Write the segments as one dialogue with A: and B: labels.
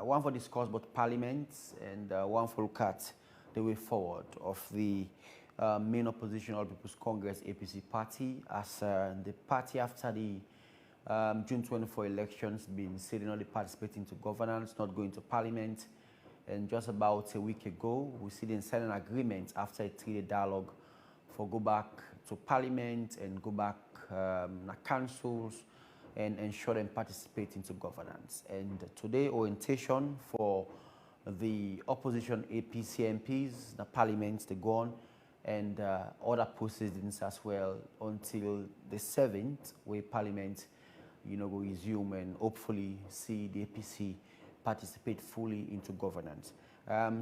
A: One for discuss about Parliament and one for look at the way forward of the main opposition All People's Congress APC party as the party after the June 24 elections been saying only participating to governance, not going to Parliament. And just about a week ago, we see them sign an agreement after a 3-day dialogue for go back to Parliament and go back councils and ensure them participate into governance. And today, orientation for the opposition APC MPs, the Parliament, they go on, and other proceedings as well until the 7th, where Parliament, will resume and hopefully see the APC participate fully into governance.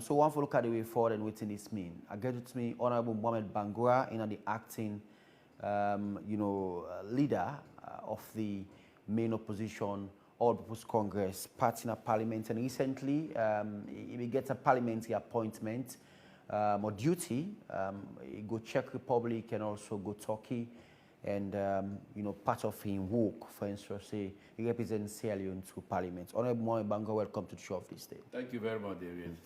A: So one for look at the way forward and what this mean. I get with me Honorable Mohamed Bangura, the acting, leader of the main opposition All People's Congress party in a parliament, and recently he gets a parliamentary appointment or duty. He go Czech Republic and also go Turkey, and part of him work, for instance, say he represents Sierra Leone to Parliament. Honorable Mohamed Bangura, welcome to the show of this day.
B: Thank you very much, David.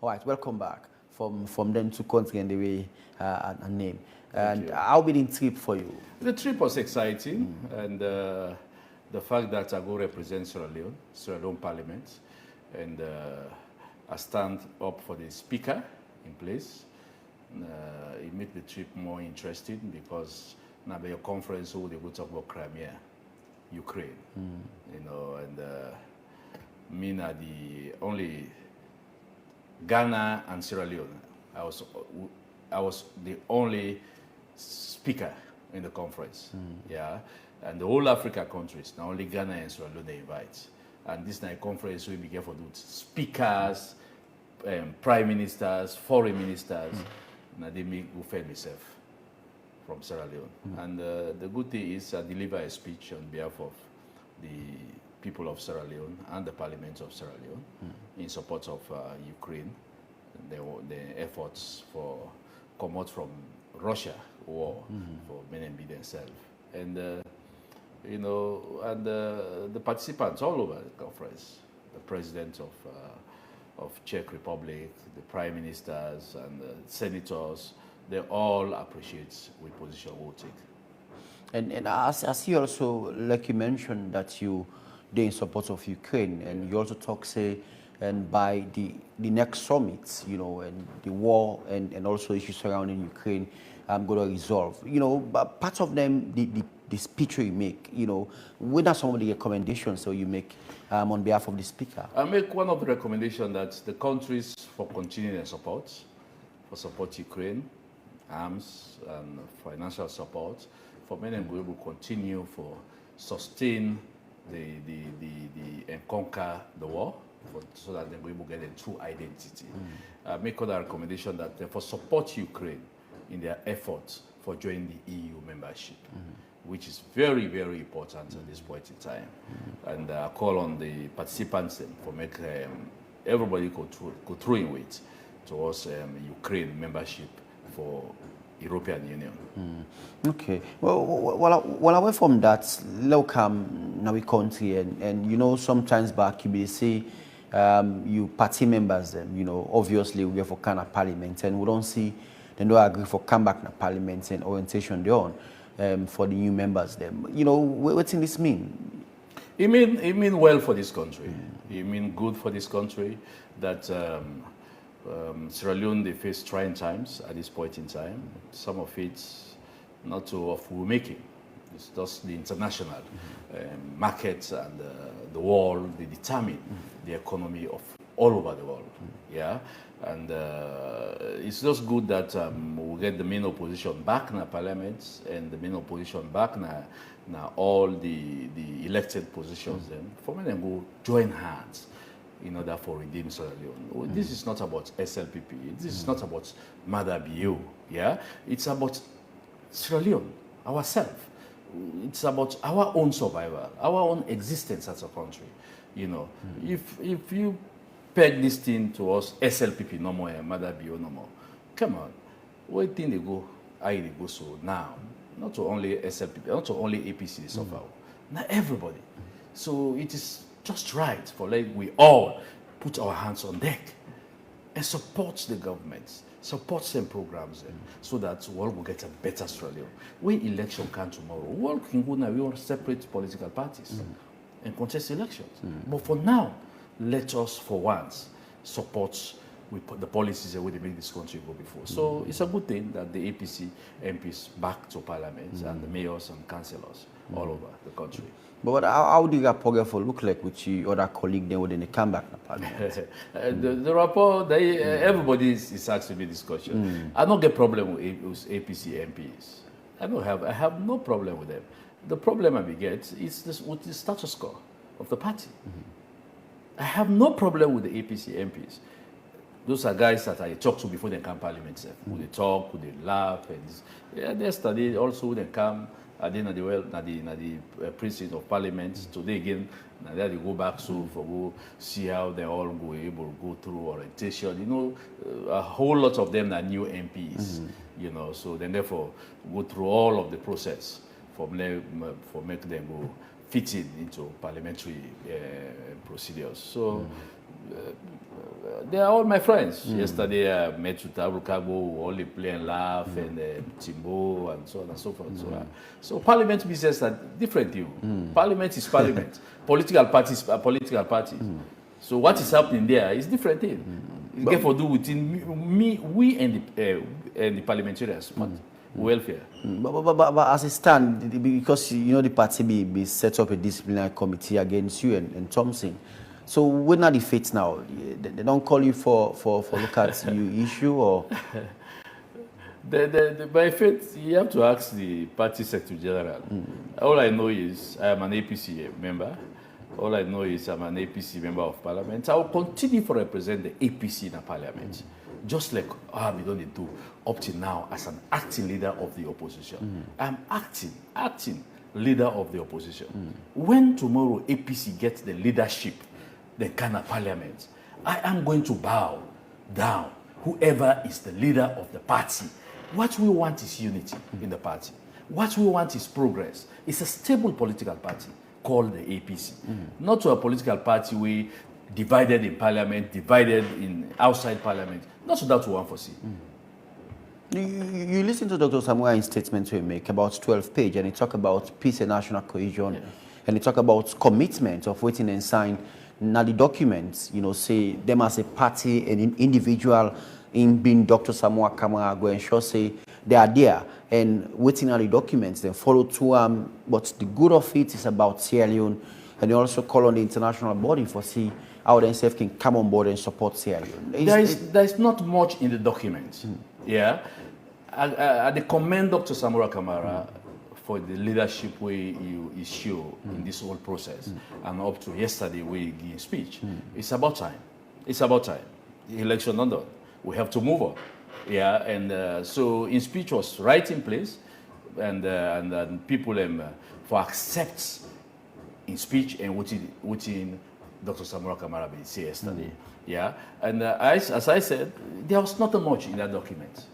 A: All right, welcome back from them to country and the way and name. And how been the trip for you?
B: The trip was exciting, and the fact that I go represent Sierra Leone Parliament, and I stand up for the speaker in place. It made the trip more interesting because now the conference who they go talk about Crimea, Ukraine, and me na the only Ghana and Sierra Leone. I was the only speaker in the conference, and the whole Africa countries, not only Ghana and Sierra Leone they invite. And this night conference we begin for speakers, prime ministers, foreign ministers. Now they make go fair myself from Sierra Leone. And the good thing is I deliver a speech on behalf of the people of Sierra Leone and the Parliament of Sierra Leone in support of Ukraine, the efforts for come out from Russia war for men themselves. And the participants all over the conference, the president of Czech Republic, the prime ministers and the senators, they all appreciate which position we'll take.
A: And I see also, like you mentioned, that they're in support of Ukraine, and you also talk, say, and by the next summit, and the war and also issues surrounding Ukraine, I'm going to resolve. But part of them, the speech you make, what are some of the recommendations that you make on behalf of the speaker?
B: I make one of the recommendations that the countries for continuing their support Ukraine, arms and financial support, for many we will continue for sustain and conquer the war, so that they will get a true identity. Make other recommendation that they for support Ukraine in their efforts for joining the EU membership, which is very, very important at this point in time. And I call on the participants for make everybody go through in with towards Ukraine membership for European Union.
A: Okay. Well, away from that, let's come now we country and sometimes back you may say you party members obviously we have for kind of parliament and we don't see they don't agree for come back to parliament and orientation they on for the new members them. What's in this mean?
B: It mean well for this country. It mean good for this country that Sierra Leone, they face trying times at this point in time. Some of it not too of we're making. It's just the international markets and the world, they determine the economy of all over the world. And it's just good that we'll get the main opposition back in the parliament and the main opposition back now all the elected positions then for me them go join hands in order for redeem Sierra Leone. This is not about SLPP. This is not about Mother BU. It's about Sierra Leone, ourselves. It's about our own survival, our own existence as a country. If you peg this thing to us, SLPP no more, Mother BU no more. Come on, where think they go? I they go so now. Not to only SLPP, not to only APC suffer. Now everybody. So it is just right for like we all put our hands on deck and support the government, support some programs so that we all will get a better Australia. When election come tomorrow, we all can go now, we want separate political parties and contest elections. But for now, let us for once support the policies that they make this country go before. So it's a good thing that the APC MPs back to parliament and the mayors and councillors all over the country.
A: But how do you rapport look like with your other colleague then when they come back to parliament?
B: The rapport, everybody is asking me this question. I don't get problem with APC MPs. I have no problem with them. The problem I get is with the status quo of the party. I have no problem with the APC MPs. Those are guys that I talk to before they come parliament. Who they talk, who they laugh, and they study also. They come at the end of the precinct of parliament. Today again, and then they go back so for go see how they all go able to go through orientation. You know, a whole lot of them are new MPs. You know, so then therefore go through all of the process for make them go fit into parliamentary procedures. So. They are all my friends. Yesterday I met with Abrukabo, only play and laugh, and Timbo, and so on and so forth. So parliament business are different. Parliament is parliament. Political parties are political parties. So what is happening there is different thing. It's got to do within we and the parliamentarians. Welfare.
A: But as it stands, because you know the party be set up a disciplinary committee against you and Thompson. So when are the fates now? They don't call you for look at you issue or?
B: By faith, you have to ask the party secretary general. All I know is I am an APC member. All I know is I'm an APC member of parliament. I will continue to represent the APC in the parliament, just like I have done do up to now as an acting leader of the opposition. I'm acting leader of the opposition. When tomorrow APC gets the leadership, the Ghana parliament, I am going to bow down whoever is the leader of the party. What we want is unity in the party. What we want is progress. It's a stable political party called the APC. Not to a political party we divided in parliament, divided in outside parliament. Not so that we want to see.
A: You listen to Dr. Samuel's statement we make about 12 pages, and he talk about peace and national cohesion, and he talk about commitment of waiting and sign. Now the documents, you know, say them as a party and an individual in being Dr. Samuel Kamara go ensure say they are there and waiting on the documents, then follow through. But the good of it is about Sierra Leone, and they also call on the international body for see how themselves can come on board and support Sierra Leone.
B: There is not much in the documents. Yeah, I commend Dr. Samuel Kamara for the leadership you show in this whole process, and up to yesterday we give speech. It's about time. It's about time. The election not done. We have to move on. Yeah, and so in speech was right in place, and people for accept in speech and what in Dr. Samuel Kamara said yesterday. Yeah, and as I said, there was not much in that document.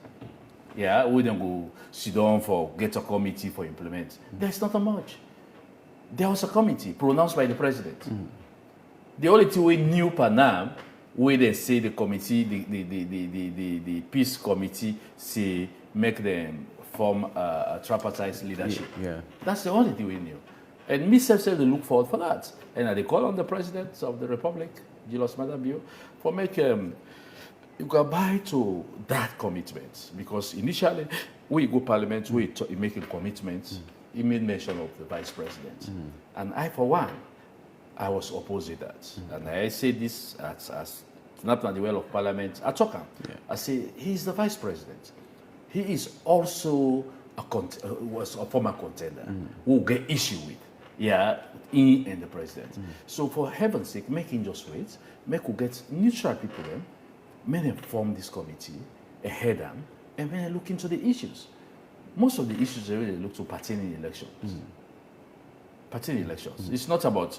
B: Yeah, we don't go sit down for get a committee for implement. There's not much. There was a committee pronounced by the president. The only thing we knew per now, we they say the committee, the peace committee, say make them form a tripartite leadership.
A: Yeah.
B: That's the only thing we knew. And me said they look forward for that. And they call on the president of the republic, Julius Maada Bio, for make you go buy to that commitment, because initially we go parliament, we making commitments. He made mention of the vice president, and I for one, I was opposed to that, and I say this as not the well of parliament. I talk him. I say he's the vice president. He is also was a former contender who get issue with. Yeah, he and the president. So for heaven's sake, make him just wait. Make we get neutral people then. May them form this committee ahead them, and when they look into the issues. Most of the issues they really look to pertaining elections. Pertaining elections. It's not about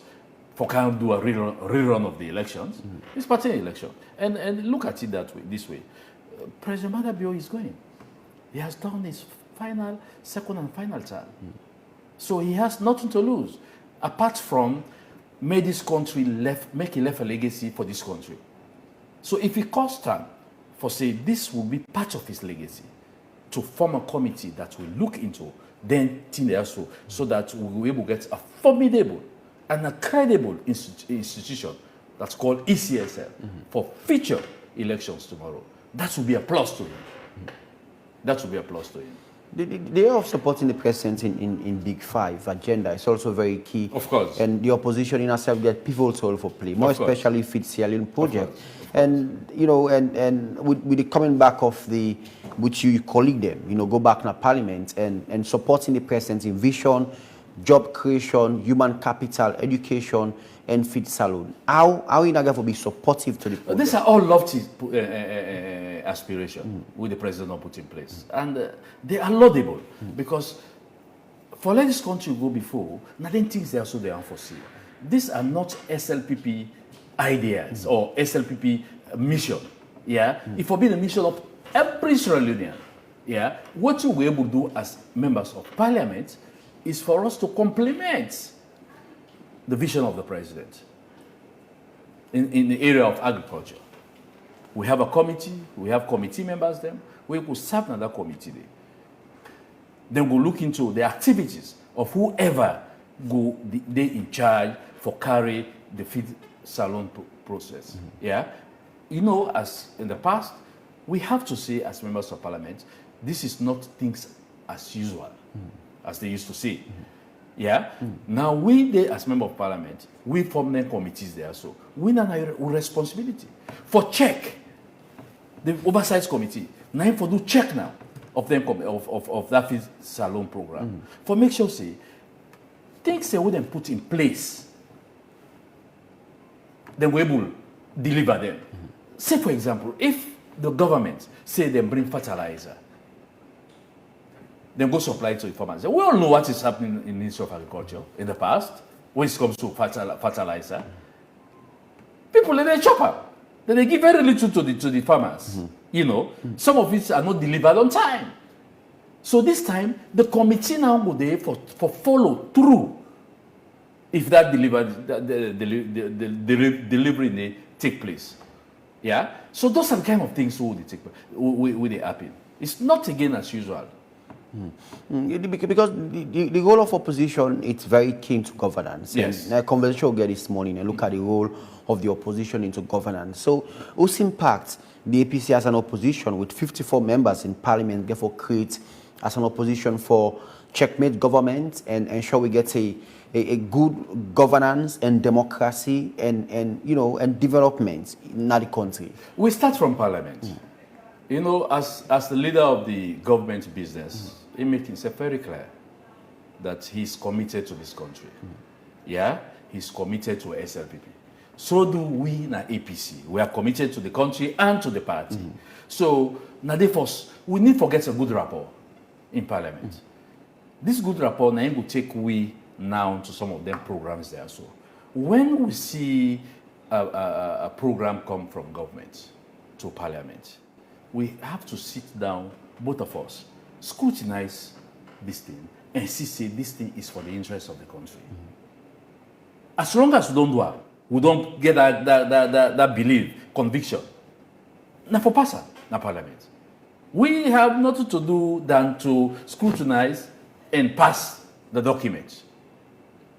B: for can't do a rerun of the elections. It's pertaining election. And look at it that way, this way. President Maada Bio is going. He has done his second and final term. So he has nothing to lose, apart from made this country left a legacy for this country. So if it costs time for say this will be part of his legacy, to form a committee that will look into then also, so that we will be able to get a formidable and a credible institution that's called ECSL for future elections tomorrow. That will be a plus to him. That will be a plus to him.
A: The idea of supporting the president in Big Five agenda is also very key.
B: Of course.
A: And the opposition in itself get pivotal role for play, more especially if it's the Alien project. And, you know, and with the coming back of the, which you colleague them, you know, go back in parliament and supporting the president in vision, job creation, human capital, education, and feed salon. How in Nigeria will be supportive to the project?
B: These are all lofty aspirations with the president put in place. And they are laudable because for let this country go before, nothing things they also they unforeseen. These are not SLPP ideas or SLPP mission. Yeah, it will be the mission of every Sierra Leonean. Yeah, what you were able to do as members of parliament is for us to complement the vision of the president in the area of agriculture. We have a committee, we have committee members then, we will serve another committee there. Then we'll look into the activities of whoever go they in charge for carry the feed salon process. Yeah, you know, as in the past, we have to say as members of parliament, this is not things as usual, as they used to say. Yeah. Now we there as member of parliament, we form them committees there. So we have a responsibility for check the oversight committee. Now for do check now of them of that feed salon program for make sure say things they wouldn't put in place. Then we will deliver them. Say for example, if the government say they bring fertilizer, then go supply it to the farmers. We all know what is happening in the Ministry of Agriculture in the past when it comes to fertilizer. People they chop up. Then they give very little to the farmers. You know, some of it are not delivered on time. So this time the committee now go there for follow through. If that delivery may take place. Yeah? So those are the kind of things will they happen. It's not again as usual.
A: Because the role of opposition, it's very keen to governance.
B: Yes.
A: And a conversation we'll get this morning and look at the role of the opposition into governance. So, whose impact the APC as an opposition with 54 members in parliament therefore create as an opposition for checkmate government and ensure we get a good governance and democracy and you know and development in the country?
B: We start from parliament. You know, as the leader of the government business, he makes himself very clear that he's committed to this country. Yeah, he's committed to SLPP. So do we in APC. We are committed to the country and to the party. So now therefore, we need to get a good rapport in parliament. This good rapport now will take we now to some of them programs there. So when we see a program come from government to parliament, we have to sit down, both of us, scrutinize this thing and see say this thing is for the interest of the country. As long as we don't do it, we don't get that belief, conviction. Now for pass na parliament. We have nothing to do than to scrutinize and pass the document.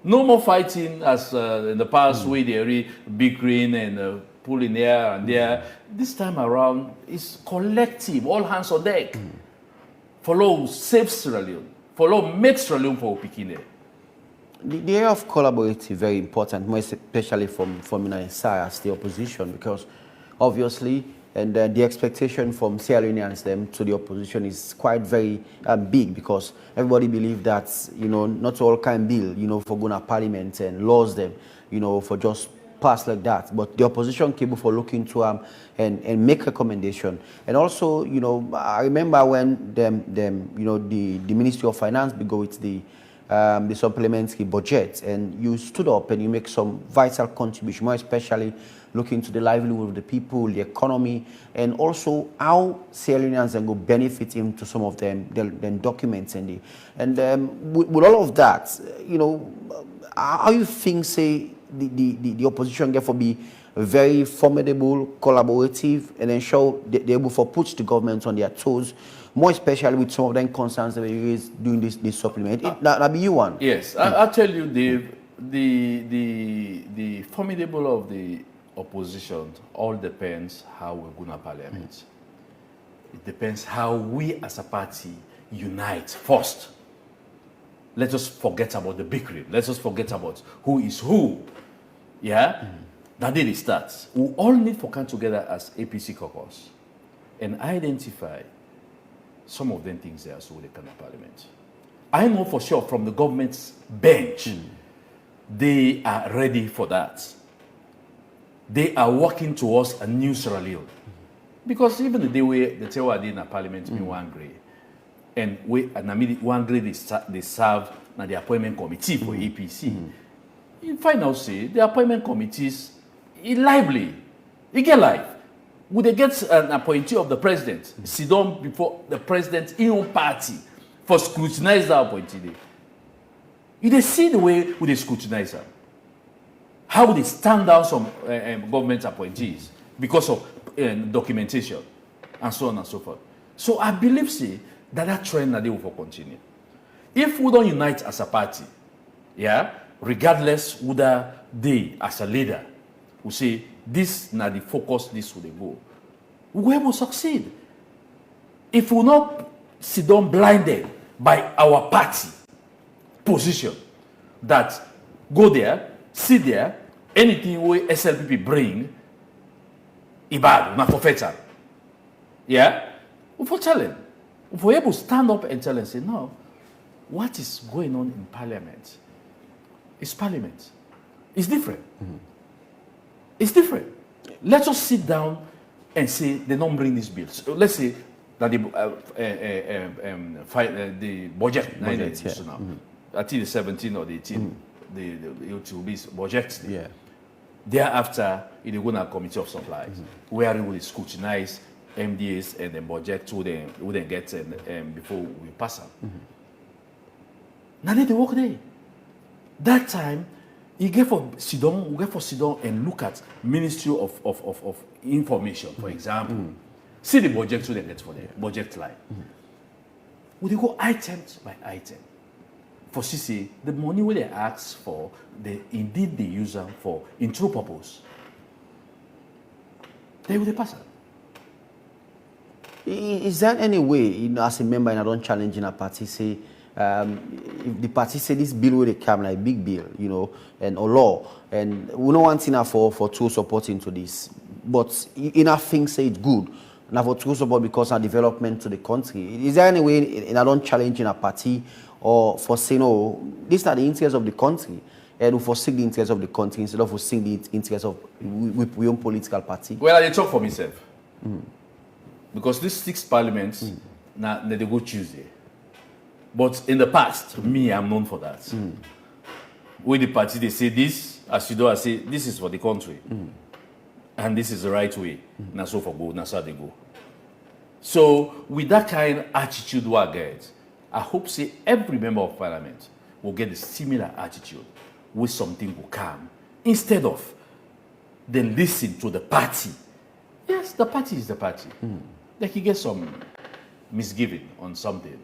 B: No more fighting as in the past where they are bickering and pulling here and there. This time around, it's collective, all hands on deck. Follow save Sierra Leone. Follow make Sierra Leone for Pikine.
A: The area of collaborative is very important, more especially from Minnesota as the opposition, because obviously, and the expectation from Sierra Leoneans them to the opposition is quite very big, because everybody believes that, you know, not all can bill, you know, for going to parliament and laws them, you know, for just pass like that. But the opposition capable for looking to and make recommendation. And also, you know, I remember when them you know, the Ministry of Finance go with the supplementary budget, and you stood up and you make some vital contribution, more especially looking to the livelihood of the people, the economy, and also how Sierra Leoneans go benefit into some of them documents with all of that, you know, how you think say the opposition therefore be very formidable, collaborative, and ensure they're able to put the government on their toes, more especially with some of them concerns that we raised during this supplement. That be you one.
B: Yes, I'll tell you, the formidable of the opposition all depends how we're going to parliament. It depends how we as a party unite first. Let us forget about the bickering. Let us forget about who is who. Yeah? That day it starts. We all need to come together as APC caucus and identify some of them things there so they can have parliament. I know for sure from the government's bench, they are ready for that. They are working towards a new Sierra Leone. Because even the day the Tewa did in a parliament, me one grade, and one grade they serve na the appointment committee for APC. You find out, say, the appointment committees is lively. It get live. Would they get an appointee of the president, sit down before the president's own party for scrutinize that appointee? You they see the way would they scrutinize them. How would they stand down some government appointees because of documentation and so on and so forth. So I believe, see, that trend that they will continue. If we don't unite as a party, yeah, regardless whether they as a leader will say this na the focus, this will they go, we will succeed. If we not sit down blinded by our party position, that go there, sit there, anything we SLPP bring, ibad, not for fetal. Yeah? For telling. If we're able to stand up and tell and say, no, what is going on in parliament is parliament. It's different. It's different. Let us sit down and say they don't bring these bills. So let's say that the budget now. I think the 17 or the 18, it will be budget.
A: Yeah.
B: Thereafter, it will go to a committee of supplies, where we will scrutinize MDAs and then budget to them, we then get before we pass them. Now they work there. That time, we get for Sidon and look at Ministry of Information, for example. See the budget to them get for them, budget line. We go item by item. For CC, the money where they ask for, they use them for in true purpose. They will pass it.
A: Is there any way, as a member and I don't challenge in a party, say, if the party say this bill will come like big bill, and or law, and we don't want enough for true support into this, but enough things say it's good. Now for true support because of development to the country. Is there any way, and I don't challenge in a party, or for saying, no, these are the interests of the country, and we forsake the interests of the country instead of forsaking the interests of we own political party?
B: Well, I talk for myself. Because these 6 parliaments, now they go Tuesday. But in the past, me, I'm known for that. With the party, they say this, as you do, I say, this is for the country. And this is the right way. Now so for go, now so they go. So with that kind of attitude we get, I hope say every member of parliament will get a similar attitude with something will come. Instead of then listen to the party. Yes, the party is the party. Like you get some misgiving on something.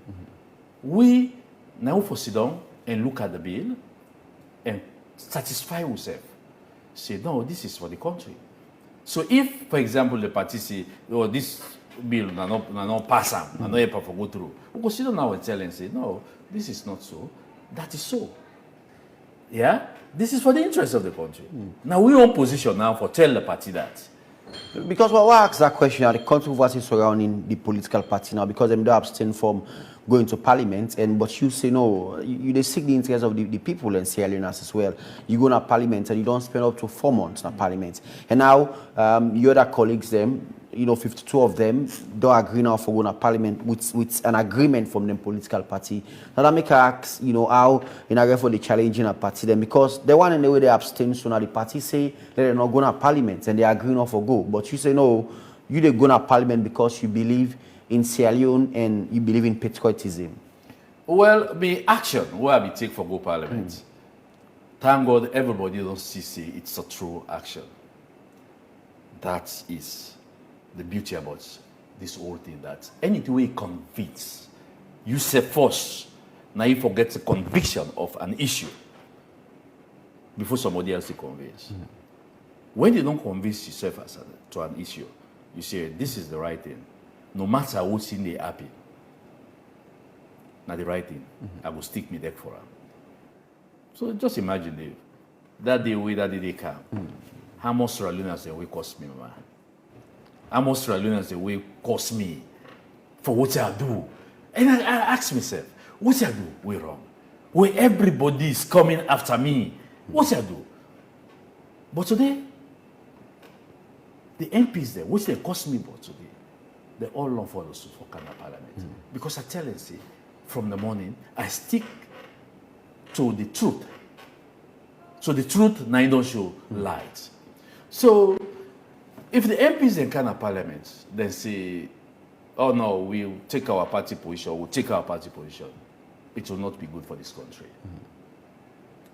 B: We now for sit down and look at the bill and satisfy ourselves. Say, no, this is for the country. So if, for example, the party say, oh, this bill not pass them, not able to go through, we go sit down now and tell and say, no, this is not so. That is so. Yeah? This is for the interest of the country. Now we're in position now for tell the party that.
A: Because what I ask that question are the controversies surrounding the political party now, because they don't abstain from going to parliament, but you say no, they seek the interests of the people in Sierra Leone as well. You go to parliament and you don't spend up to 4 months in parliament. And now your other colleagues, 52 of them don't agree now for going to parliament with an agreement from the political party. Now that make ask, how in a for the challenging a party then, because the one in the way they abstain, so now the party say they're not going to parliament and they agree not for go. But you say no, you they go to parliament because you believe in Sierra Leone and you believe in patriotism.
B: Well, the action where we take for go parliament thank God everybody don't see it's a true action. That is the beauty about this whole thing, that anything we convince, you say first, now you forget the conviction of an issue before somebody else is convinced. When you don't convince yourself to an issue, you say, this is the right thing. No matter what's in the happy, now the right thing, I will stick me deck for her. So just imagine that day they come. How much Sierra Leoneans they will cost me, man? How much Sierra Leoneans they will cost me for what I do? And I ask myself, what I do we wrong? Where everybody is coming after me, what I do? But today, the MPs there, which they cost me but today, they all long for us for Ghana Parliament. Because I tell them, see, from the morning, I stick to the truth. So the truth now don't show light. So if the MPs in Ghana Parliament then say, oh no, we'll take our party position, it will not be good for this country.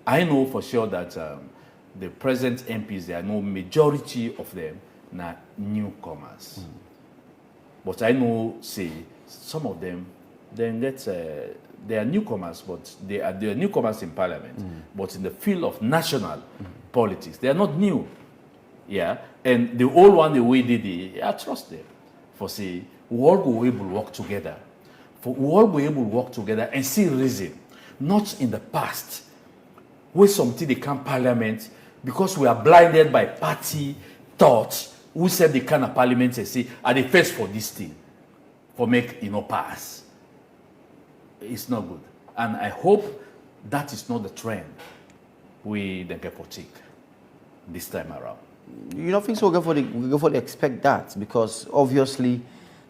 B: I know for sure that the present MPs, there are no majority of them now newcomers. But I know, say, some of them, then they are newcomers, but they are newcomers in Parliament. But in the field of national politics, they are not new. Yeah, and the old one, the way they did, I trust them. For say, we all go able to work together. For we all go able to work together and see reason, not in the past, where something they come Parliament because we are blinded by party thoughts. Who said they come to Parliament and say, are they first for this thing, for make pass? It's not good, and I hope that is not the trend we the people take this time around.
A: You don't think so? We go for the expect that, because obviously,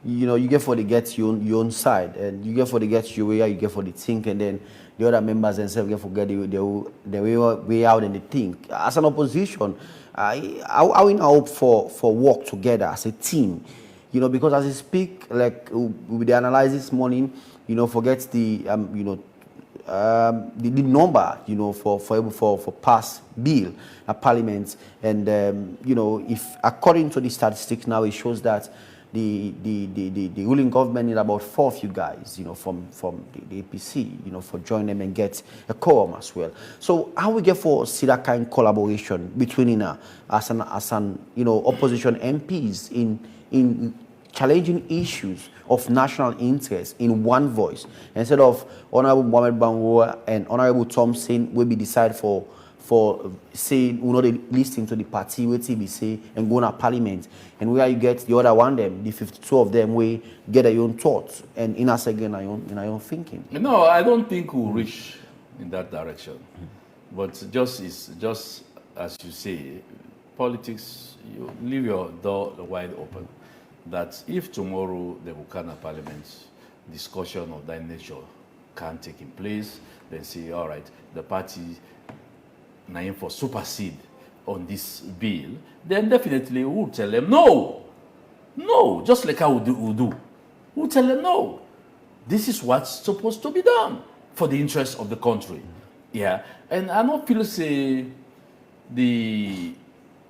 A: you get for the get your own side, and you get for the get your way, you get for the think, and then the other members themselves get for get the way out and the think. As an opposition, I we now hope for work together as a team, because as I speak, like we the analyze this morning, forget the the number, for pass bill at Parliament, and if according to the statistics now, it shows that the ruling government need about 4 of you guys, from the APC, for join them and get a quorum as well. So how we get for see that kind of collaboration between as an opposition MPs in challenging issues of national interest in one voice, instead of Honorable Mohamed Bangura and Honorable Thompson will be decide for saying we not listening to the party what be say and go to Parliament, and where you get the other one them, the 52 of them we get their own thoughts and in us again in our own thinking.
B: No, I don't think we'll reach in that direction. But just as you say, politics, you leave your door wide open. That if tomorrow the Bukana Parliament discussion of that nature can take in place, then say, all right, the party now for supersede on this bill, then definitely we'll tell them no, just like how we do. We'll tell them no. This is what's supposed to be done for the interest of the country. Yeah, and I don't feel say the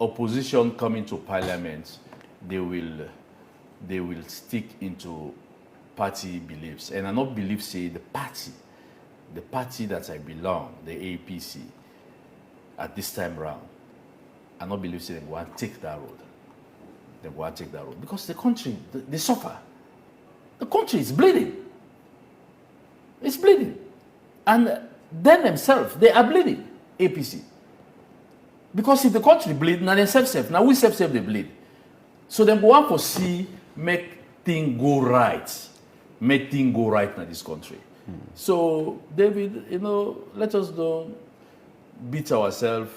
B: opposition coming to Parliament, they will stick into party beliefs. And I don't believe, say, the party that I belong, the APC, at this time round, I don't believe, say, they want to take that road. They want to take that road. Because the country, they suffer. The country is bleeding. It's bleeding. And them themselves, they are bleeding, APC. Because if the country bleed, now they self-self. Now we self-self, they bleed. So then go on to see, make things go right. Make things go right in this country. So, David, let us don't beat ourselves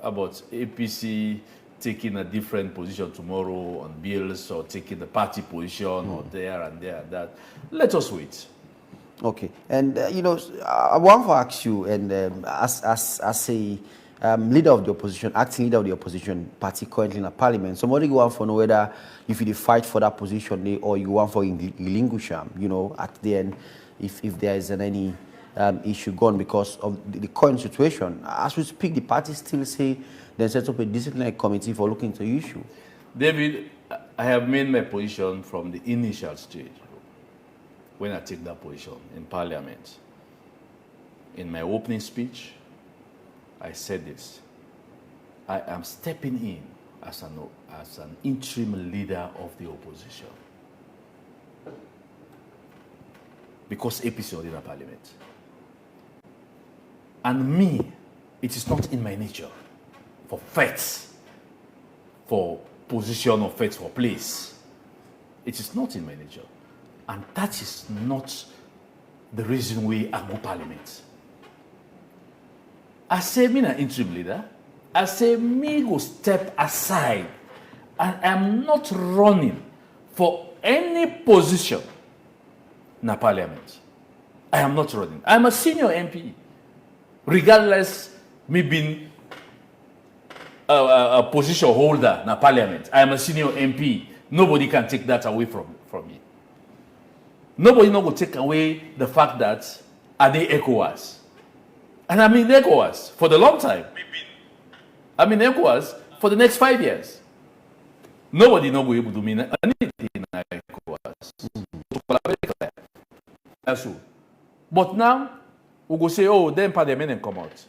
B: about APC taking a different position tomorrow on bills, or taking the party position or there and there and that. Let us wait.
A: Okay. And, I want to ask you, and as a leader of the opposition, acting leader of the opposition party currently in the Parliament, somebody go on for know whether if you fight for that position or you want for relinquish them, at the end, if there is any issue gone because of the current situation. As we speak, the party still say they set up a disciplinary committee for looking into the issue.
B: David, I have made my position from the initial stage when I take that position in Parliament. In my opening speech, I said this. I am stepping in as an interim leader of the opposition. Because APC are in the Parliament. And me, it is not in my nature for fights, for position or fights for place. It is not in my nature. And that is not the reason why I go Parliament. I say me an interim leader. I say me go step aside. And I'm not running for any position in the Parliament. I am not running. I'm a senior MP. Regardless me being a position holder in the Parliament, I am a senior MP. Nobody can take that away from me. Nobody no go take away the fact that are they ECOWAS. And I'm in ECOWAS for the long time. I'm in ECOWAS for the next 5 years. Nobody no go able to mean anything in ECOWAS. That's all. But now, we go say, oh, then Parliament and come out.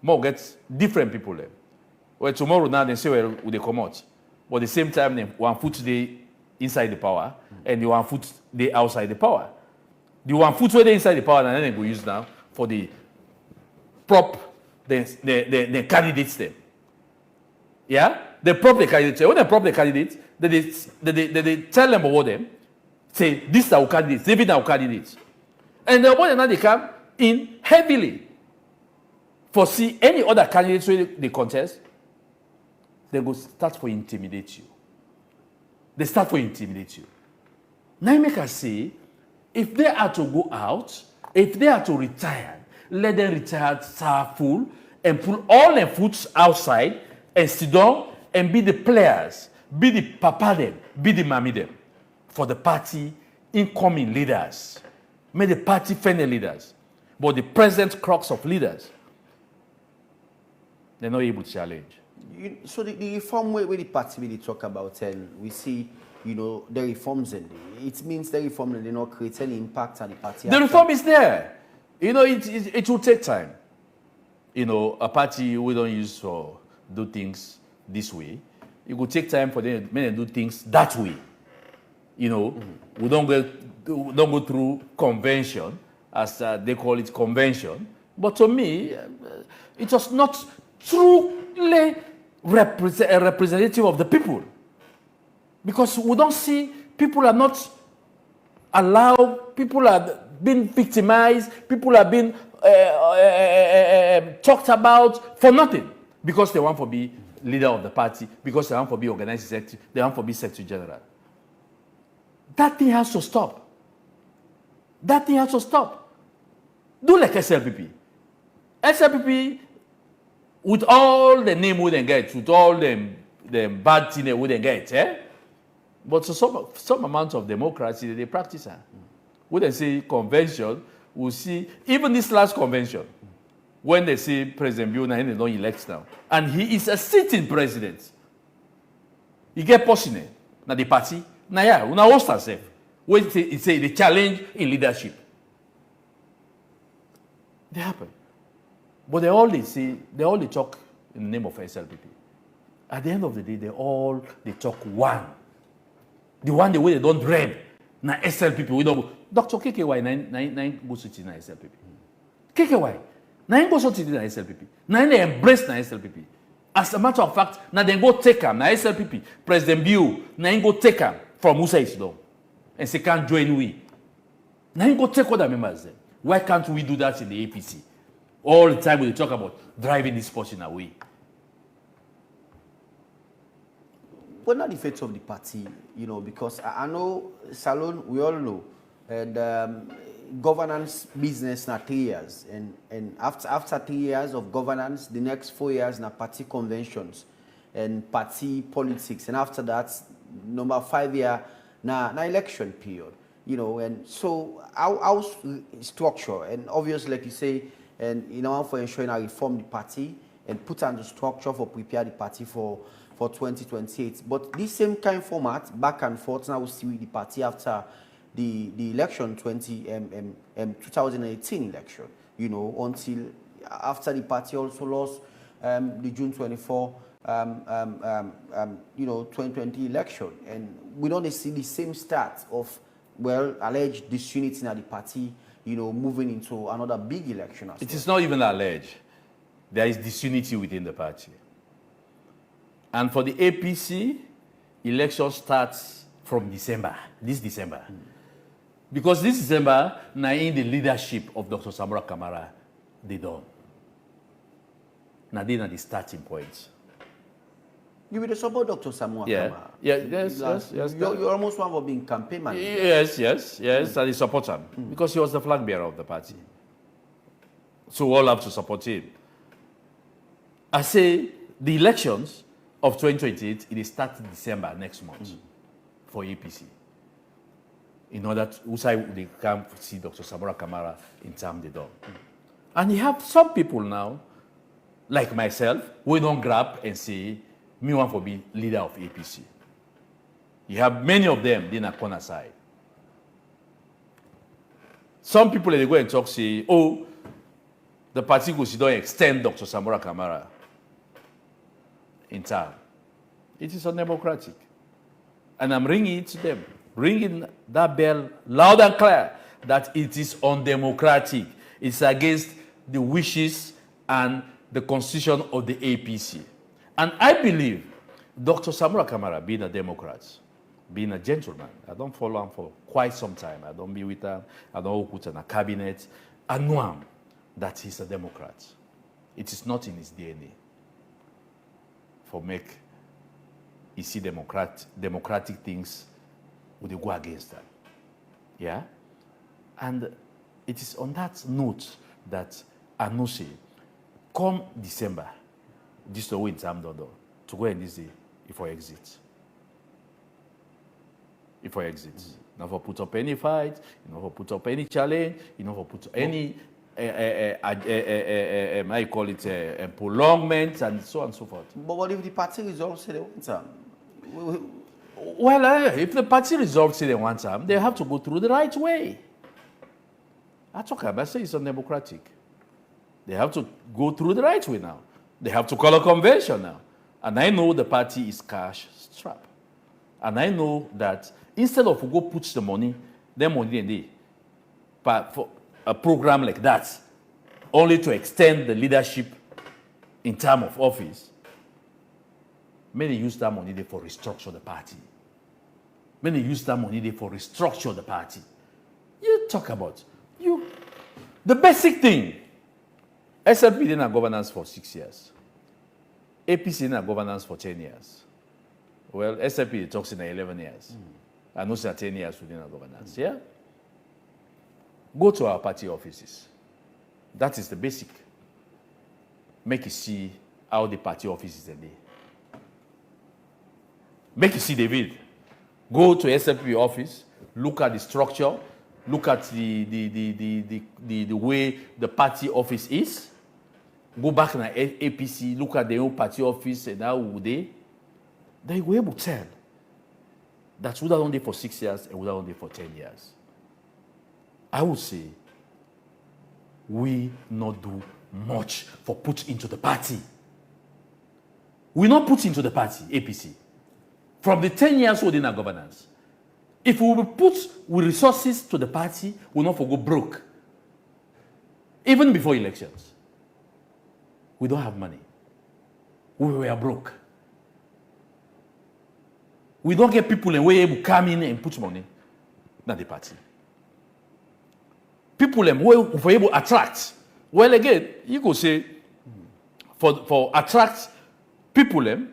B: More get different people there. Well, tomorrow now they say, well, they come out. But at the same time, they one foot they inside the power, and the one foot they outside the power. The one foot where they inside the power, and then they go use now for the prop the candidates them. Yeah? They prop the candidates. When they prop the candidates, they tell them about them, say, this is our candidates, they be our candidates. And then when they come in heavily for see any other candidates where they contest, they go start for intimidate you. They start for intimidate you. Now make us say, if they are to go out, if they are to retire, let them retire full and put all their foot outside and sit down and be the players, be the papa them, be the mommy them for the party incoming leaders. May the party find the leaders. But the present crux of leaders, they're not able to challenge.
A: So the reform where the party really talk about, and we see, the reforms, and it means the reform that they not create any impact on the party.
B: The reform is there. It will take time. A party we don't use for do things this way. It will take time for them to do things that way. We don't go through convention, as they call it convention. But to me, it was not truly representative of the people. Because we don't see people are not allowed, people are being victimized, people are being talked about for nothing. Because they want to be leader of the party, because they want to be organizing secretary, they want to be secretary general. That thing has to stop. That thing has to stop. Do like SLPP. SLPP, with all the name we didn't get, with all the bad thing we didn't get, but so some amount of democracy they practice. When they say convention, we'll see, even this last convention, when they say President Biona, and they don't elect now, and he is a sitting president, he get personal, now the party, now yeah, we now host ourselves. When it say the challenge in leadership. They happen. But they all talk in the name of SLPP. At the end of the day, they talk one. The one the way they don't dread. Now SLPP, we don't go. Dr. KKY, nine go sit in SLPP. KKY, nine go sit in SLPP. Nine they embrace na SLPP. As a matter of fact, now they go take him, na SLPP. President Biu, now go take him from Musa Islam. And say can't join we. Now go take other members then. Why can't we do that in the APC? All the time we talk about driving this person away.
A: What are the fates of the party? Because I know Salon, we all know, and governance business na 3 years, and after 3 years of governance, the next 4 years na party conventions and party politics, and after that, number 5 year na election period. you know, and so our structure, and obviously, like you say, and in order for ensuring I reform the party and put on the structure for prepare the party for 2028. But this same kind of format, back and forth, now we see the party after the election 2018 election, you know, until after the party also lost the June 24 you know, 2020 election, and we don't see the same start of, well, alleged disunity in the party, you know, moving into another big election.
B: It is not even alleged. There is disunity within the party. And for the APC, election starts from December, this December. Because this December, now in the leadership of Dr. Samura Kamara, they done. Now they're at the starting point.
A: You will support Dr. Samura Kamara?
B: Yes.
A: You're almost one for being campaign manager.
B: Yes, and I support him. Because he was the flag bearer of the party. So we all have to support him. I say the elections of 2028, it starts December next month for APC. In order to, they come see Dr. Samura Kamara in time they don't. And you have some people now, like myself, who don't grab and say, me want to be leader of APC. You have many of them in a corner side. Some people, they go and talk, say, oh, the party don't extend Dr. Samura Kamara in time. It is undemocratic. And I'm ringing it to them, ringing that bell loud and clear that it is undemocratic. It's against the wishes and the constitution of the APC. And I believe Dr. Samura Kamara, being a Democrat, being a gentleman, I don't follow him for quite some time. I don't be with him. I don't put in a cabinet. I know him that he's a Democrat. It is not in his DNA for make you see democratic things would go against that. Yeah? And it is on that note that I know say, come December, this the way it's to go and this day, if I exit. If I exit. Not for put up any fight, not for put up any challenge, not for put up any I call it prolongment and so on and so forth.
A: But what if the party resolves say they want some?
B: Well, if the party resolves say they want some, they have to go through the right way. That's okay, but I say it's undemocratic. They have to go through the right way now. They have to call a convention now. And I know the party is cash strapped. And I know that instead of go put the money in there, for a program like that, only to extend the leadership in term of office, many use that money there for restructure the party. Many use that money there for restructure the party. You talk about, the basic thing, SLP didn't have governance for 6 years. APC didn't have governance for 10 years. Well, SLP talks in 11 years. I know that 10 years within our governance, yeah? Go to our party offices. That is the basic. Make you see how the party offices are there. Make you see David. Go to SLP office, look at the structure, look at the way the party office is. Go back to APC, look at their own party office and how would they were able to tell that would have done it for 6 years and would have done it for 10 years. I would say we not do much for put into the party. We not put into the party, APC. From the 10 years within our governance. If we will put with resources to the party, we will not go broke. Even before elections. We don't have money. We were broke. We don't get people and we're able to come in and put money in the party. People who are able to attract. Well, again, you could say, for attract people,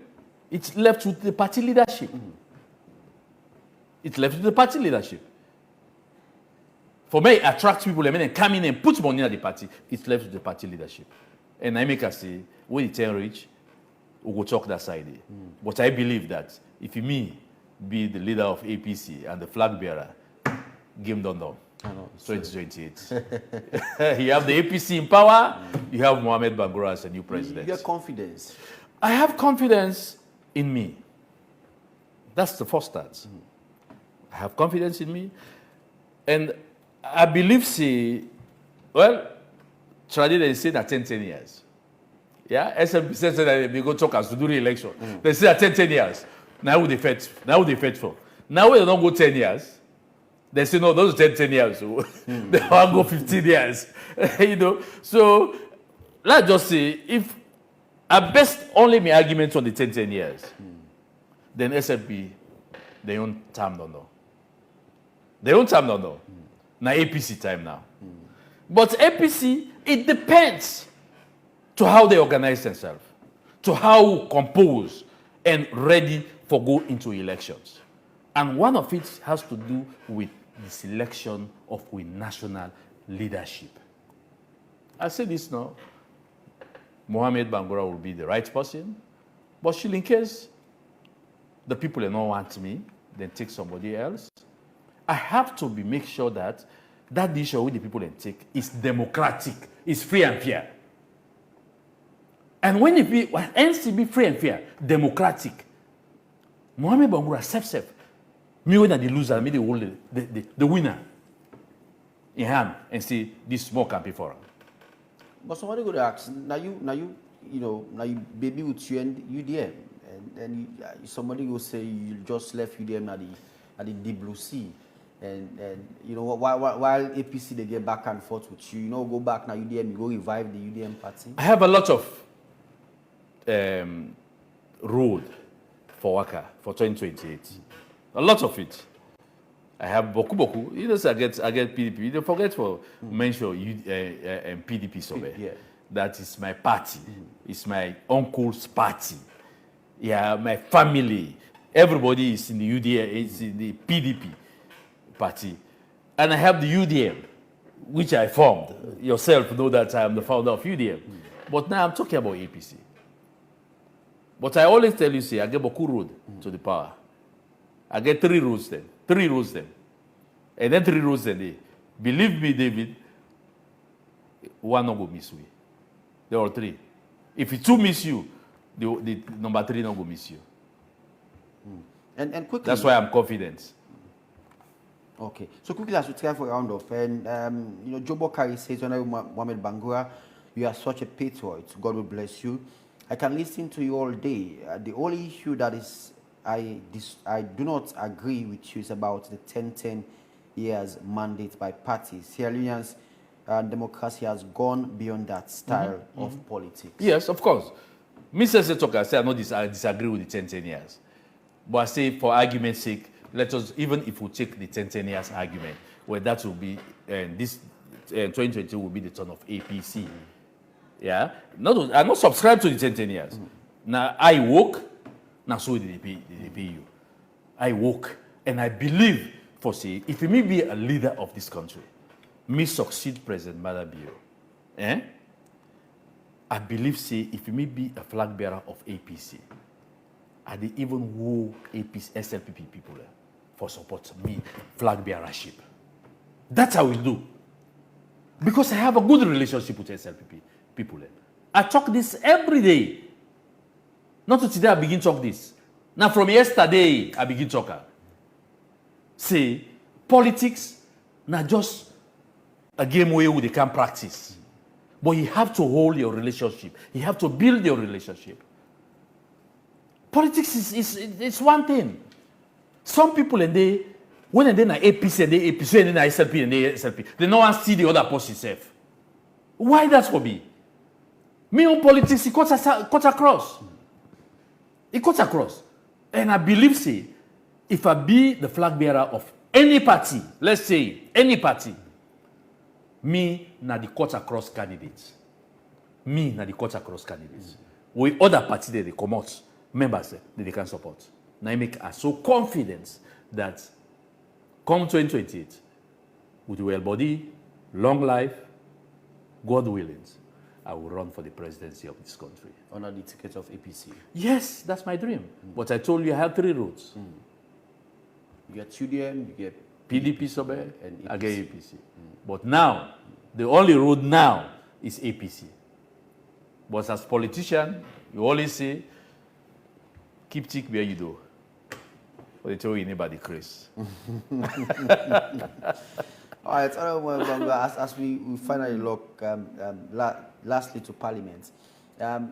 B: it's left with the party leadership. It's left with the party leadership. For me, attract people and come in and put money in the party, it's left with the party leadership. And I make us say, when it's rich, we will talk that side. But I believe that if me be the leader of APC and the flag bearer, game done.
A: I know.
B: 2028. You have the APC in power. You have Mohamed Bangura as a new president.
A: Your confidence.
B: I have confidence in me. That's the first start. I have confidence in me. And I believe, traditionally they say that 10 years. Yeah, SMB says that they go talk us to do the election. They say that 10 years. Now they faithful. Now we don't go 10 years. They say, no, those are 10 years. So they want to go 15 years. So let's just say, if at best only my arguments on the 10 years, then SFP, they own time don't know. They own time don't know. Now APC time now. But APC, it depends to how they organize themselves, to how compose and ready for go into elections. And one of it has to do with the selection of a national leadership. I say this now, Mohamed Bangura will be the right person, but in case the people don't want me, then take somebody else. I have to make sure that that issue with the people and take is democratic, is free and fair. And when it be NCB free and fair, democratic, Mohamed Bangura safe. Me when the loser, me the winner in hand and say this small campaign for him.
A: But somebody could ask, now you baby with you and UDM, and somebody will say you just left UDM at the Deep Blue Sea, and while APC they get back and forth with you, go back now UDM, you go revive the UDM party.
B: I have a lot of road for Waka for 2028. A lot of it. I have boku. I get PDP. You don't forget to mention PDP somewhere. Yeah. That is my party. It's my uncle's party. Yeah, my family. Everybody is in the UDM, is in the PDP party. And I have the UDM, which I formed. Yourself know that I am the founder of UDM. But now I'm talking about APC. But I always tell you, I get boku road to the power. I get 3 roads then. 3 roads then. And then 3 roads then. Believe me, David, one not go miss you. There are 3. If 2 miss you, the number 3 not go miss you.
A: And quickly.
B: That's why I'm confident.
A: Okay. So quickly, as we try for a round off, and Joe Bokari says, Mohamed Bangura, you are such a patriot. God will bless you. I can listen to you all day. The only issue that is I do not agree with you is about the 10 years mandate by parties. Sierra Leone's democracy has gone beyond that style of politics.
B: Yes, of course. Mr. Setoka said I disagree with the 10 years. But I say for argument's sake, let us, even if we take the 10 years argument, where that will be, this 2022 will be the turn of APC. Yeah? I'm not subscribed to the 10 years. Now, I woke. Now, so did they pay you. I woke, and I believe, if you may be a leader of this country, me succeed President Madabio, I believe, if you may be a flag bearer of APC, I did even woo APC, SLPP people for support me, flag bearership. That's how we do. Because I have a good relationship with SLPP people. I talk this every day. Not today I begin talk this. Now from yesterday I begin talking. Say, politics not just a game where they can practice. But you have to hold your relationship. You have to build your relationship. Politics is one thing. Some people when they're APC and they APC and then SLP and they SLP, they don't want to see the other person safe. Why that's for me? Me on politics, it cuts across. It cuts across. And I believe, if I be the flag bearer of any party, let's say any party, me na the cut across candidates. Me na the cut across candidates. With other parties that they come out, members that they can support. Now I make us so confident that come 2028, with well body, long life, God willing, I will run for the presidency of this country.
A: Under the ticket of APC?
B: Yes, that's my dream. But I told you I have 3 roads.
A: You get UDM, you get
B: PDP sobe
A: and
B: again APC. But now, the only road now is APC. But as politician, you always say, keep tick where you do. But they tell you anybody Chris.
A: All right, Bangura, as we finally look lastly to Parliament,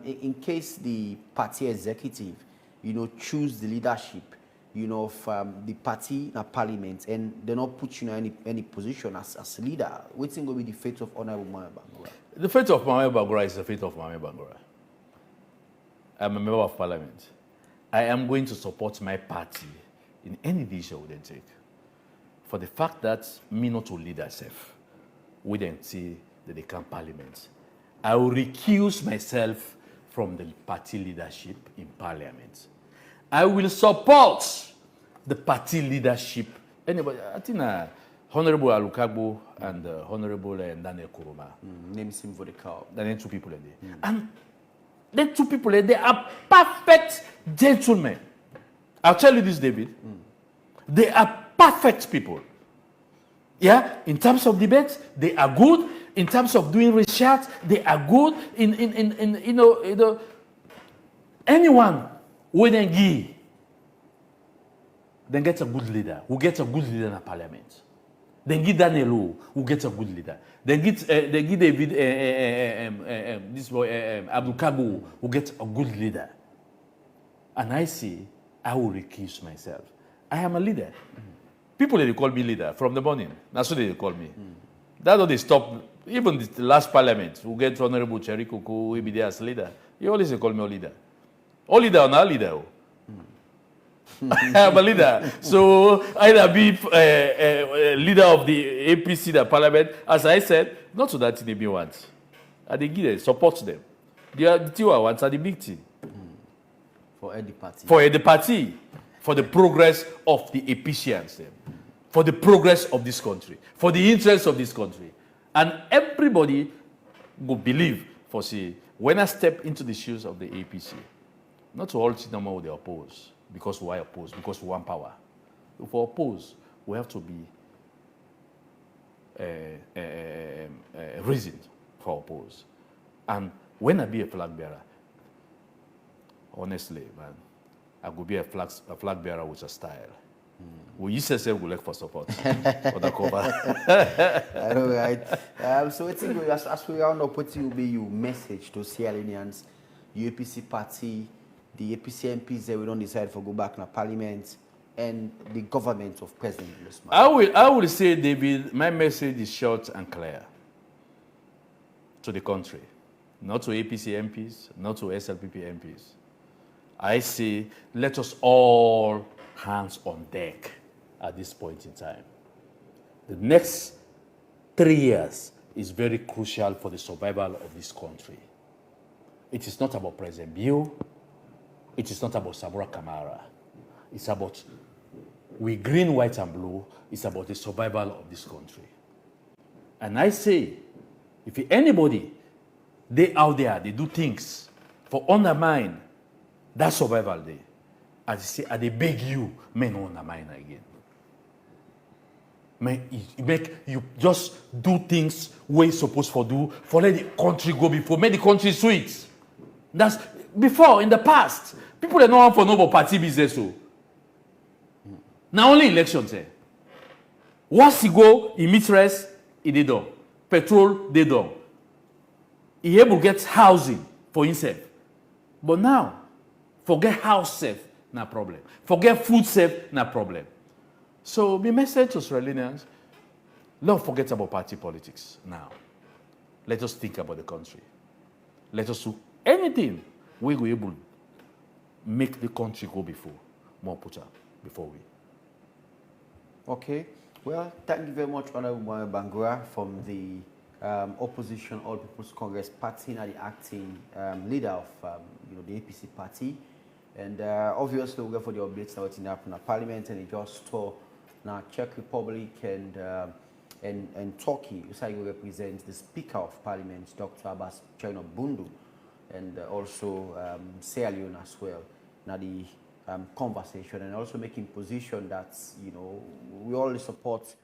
A: in case the party executive, choose the leadership, of the party in Parliament and they not put you in any position as leader, what's going to be the fate of Honorable Mohamed Bangura?
B: The fate of Mohamed Bangura is the fate of Mohamed Bangura. I'm a member of Parliament. I am going to support my party in any decision we take. For the fact that me not to lead myself, we then see that they come Parliament. I will recuse myself from the party leadership in Parliament. I will support the party leadership. Anybody, I think Honorable Alukagbo and Honorable Daniel Kuruma.
A: Names him for the cow.
B: There are two people in there. And the two people, they are perfect gentlemen. I'll tell you this, David. They are perfect people. Yeah, in terms of debates, they are good. In terms of doing research, they are good. In anyone who then give, then gets a good leader. Who gets a good leader in the Parliament? Then give Daniel who gets a good leader. Then give David this boy Abdul Kabu who gets a good leader. And I say, I will recuse myself. I am a leader. People they call me leader from the morning. That's what they call me. That's how they stop. Even the last Parliament, who get Honorable Cherry Kuku, who be there as leader. He always call me a leader. All leader or not leader. I'm a leader. So either be leader of the APC, the Parliament, as I said, not so that they be want. And they give them, support them. The two I want are the big team.
A: For the party.
B: For the party. For the progress of the APCians. For the progress of this country. For the interests of this country. And everybody will believe, for see, when I step into the shoes of the APC, not to all Chinama they oppose. Because why oppose? Because we want power. If we oppose, we have to be reasoned for oppose. And when I be a flag bearer, honestly, man, I could be a flag bearer with a style. We used to say we look for support for the cover.
A: I know, right? So I think as we round up, what will be your message to Sierra Leoneans, the APC party, the APC MPs that we don't decide for go back in Parliament, and the government of President Usman?
B: I will say, David, my message is short and clear to the country, not to APC MPs, not to SLPP MPs. I say, let us all hands on deck at this point in time. The next 3 years is very crucial for the survival of this country. It is not about President Bio. It is not about Samura Kamara. It's about we green, white, and blue. It's about the survival of this country. And I say, if anybody, they out there, they do things for undermine that survival day, as I say, they beg you, may not undermine again. Make you just do things where you're supposed to do, for let the country go before, make the country sweet. That's before, in the past, people are not for no party business. So. Now only elections. Once you go, in interest, they done. Petrol, they done. He able to get housing for himself. But now, forget house safe, no problem. Forget food safe, no problem. So, my message to Australians, don't forget about party politics now. Let us think about the country. Let us do anything we will able to make the country go before, more put up before we.
A: Okay. Well, thank you very much, Honorable Mohamed Bangura, from the Opposition All People's Congress Party, and the acting leader of the APC party. And obviously, we'll go for the updates now in the Parliament and the just tour now Czech Republic and Turkey. Usai will represent the Speaker of Parliament, Dr. Abbas Chino Bundu, and also Sierra Leone as well. Now the conversation, and also making position that, you know, we all support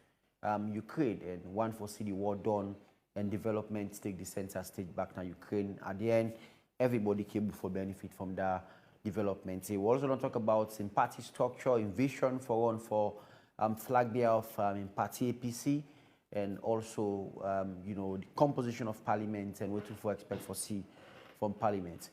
A: Ukraine and want for see the war done and development take the center stage back now Ukraine. At the end, everybody capable for benefit from that development. So we also don't talk about in party structure, in vision for one for flag there of in party APC, and also you know, the composition of parliament and what to expect for see from parliament.